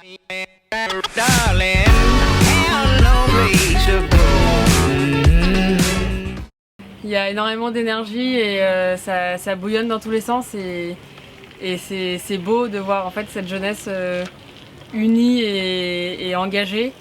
Il y a énormément d'énergie et ça bouillonne dans tous les sens et c'est beau de voir en fait cette jeunesse unie et engagée.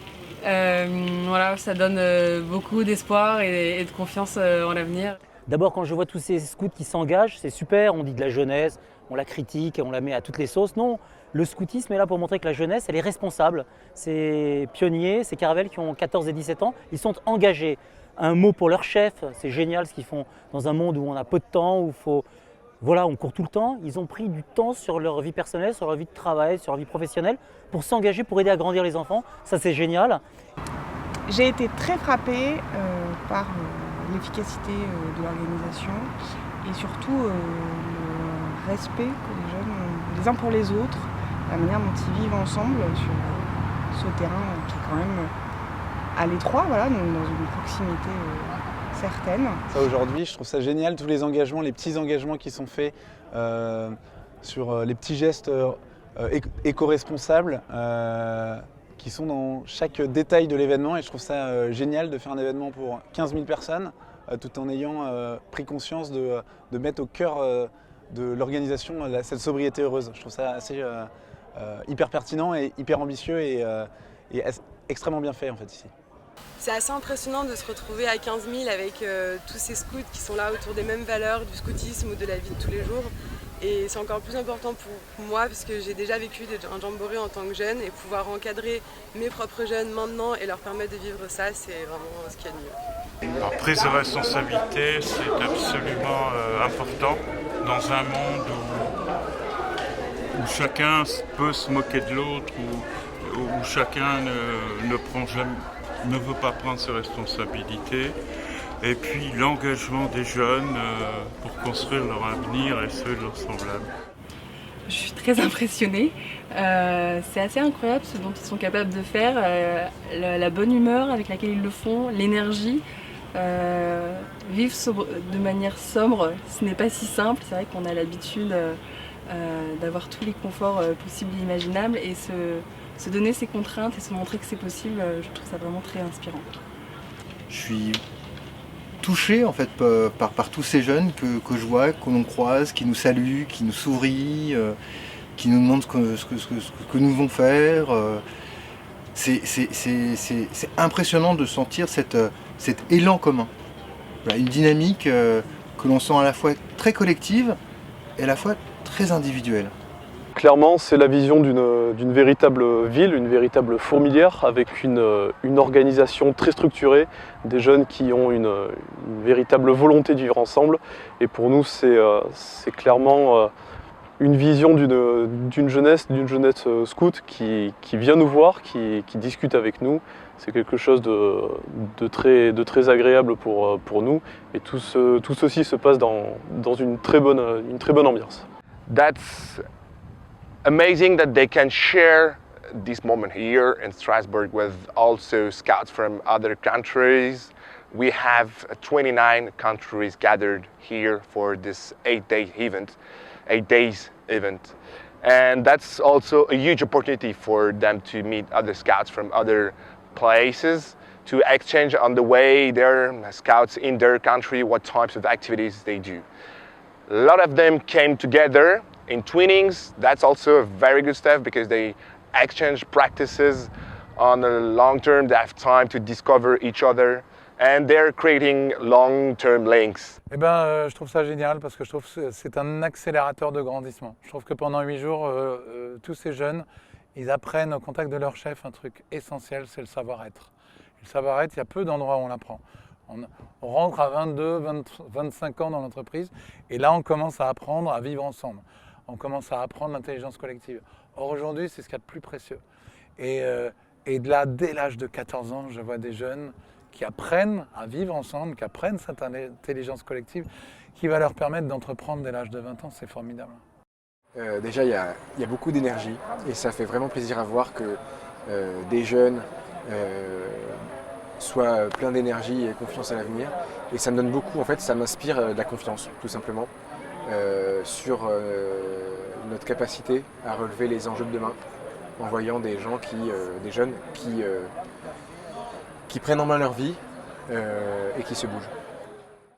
Voilà, ça donne beaucoup d'espoir et de confiance en l'avenir. D'abord, quand je vois tous ces scouts qui s'engagent, c'est super, on dit de la jeunesse, on la critique, on la met à toutes les sauces. Non, le scoutisme est là pour montrer que la jeunesse, elle est responsable. Ces pionniers, ces caravelles qui ont 14 et 17 ans, ils sont engagés. Un mot pour leur chef, c'est génial ce qu'ils font dans un monde où on a peu de temps, où on court tout le temps. Ils ont pris du temps sur leur vie personnelle, sur leur vie de travail, sur leur vie professionnelle, pour s'engager, pour aider à grandir les enfants. Ça, c'est génial. J'ai été très frappée par l'efficacité de l'organisation et surtout le respect que les jeunes ont les uns pour les autres, la manière dont ils vivent ensemble sur ce terrain qui est quand même à l'étroit, voilà, donc dans une proximité certaine. Ça, aujourd'hui, je trouve ça génial, tous les engagements, les petits engagements qui sont faits sur les petits gestes éco-responsables qui sont dans chaque détail de l'événement, et je trouve ça génial de faire un événement pour 15 000 personnes tout en ayant pris conscience de mettre au cœur de l'organisation cette sobriété heureuse. Je trouve ça assez hyper pertinent et hyper ambitieux et extrêmement bien fait en fait ici. C'est assez impressionnant de se retrouver à 15 000 avec tous ces scouts qui sont là autour des mêmes valeurs du scoutisme ou de la vie de tous les jours. Et c'est encore plus important pour moi parce que j'ai déjà vécu un jamboree en tant que jeune et pouvoir encadrer mes propres jeunes maintenant et leur permettre de vivre ça, c'est vraiment ce qu'il y a de mieux. La prise de responsabilité, c'est absolument important dans un monde où chacun peut se moquer de l'autre, où chacun ne veut pas prendre ses responsabilités. Et puis l'engagement des jeunes pour construire leur avenir et ceux de leurs semblables. Je suis très impressionnée. C'est assez incroyable ce dont ils sont capables de faire, la bonne humeur avec laquelle ils le font, l'énergie. Vivre de manière sobre, ce n'est pas si simple. C'est vrai qu'on a l'habitude d'avoir tous les conforts possibles et imaginables et se donner ces contraintes et se montrer que c'est possible, je trouve ça vraiment très inspirant. Je suis touché en fait par tous ces jeunes que je vois, que l'on croise, qui nous saluent, qui nous sourient, qui nous demandent ce que nous devons faire. C'est impressionnant de sentir cet élan commun. Voilà, une dynamique que l'on sent à la fois très collective et à la fois très individuelle. Clairement, c'est la vision d'une véritable ville, une véritable fourmilière, avec une organisation très structurée, des jeunes qui ont une véritable volonté de vivre ensemble. Et pour nous, c'est clairement une vision d'une jeunesse scout qui vient nous voir, qui discute avec nous. C'est quelque chose de très agréable pour nous. Et tout ceci se passe dans une très bonne ambiance. That's amazing that they can share this moment here in Strasbourg with also scouts from other countries. We have 29 countries gathered here for this 8 days event. And that's also a huge opportunity for them to meet other scouts from other places, to exchange on the way their scouts in their country, what types of activities they do. A lot of them came together in twinnings. That's also a very good step because they exchange practices on a long term. They have time to discover each other and they're creating long-term links. Je trouve ça génial parce que je trouve que c'est un accélérateur de grandissement. Je trouve que pendant 8 jours, tous ces jeunes, ils apprennent au contact de leur chef un truc essentiel, c'est le savoir-être. Le savoir-être, il y a peu d'endroits où on l'apprend. On rentre à 22, 25 ans dans l'entreprise et là, on commence à apprendre à vivre ensemble. On commence à apprendre l'intelligence collective. Or, aujourd'hui, c'est ce qu'il y a de plus précieux. Et de là, dès l'âge de 14 ans, je vois des jeunes qui apprennent à vivre ensemble, qui apprennent cette intelligence collective qui va leur permettre d'entreprendre dès l'âge de 20 ans. C'est formidable. Déjà, il y a beaucoup d'énergie et ça fait vraiment plaisir à voir que des jeunes soient pleins d'énergie et confiance à l'avenir. Et ça me donne beaucoup, en fait, ça m'inspire de la confiance, tout simplement. Sur notre capacité à relever les enjeux de demain en voyant des gens des jeunes qui prennent en main leur vie et qui se bougent.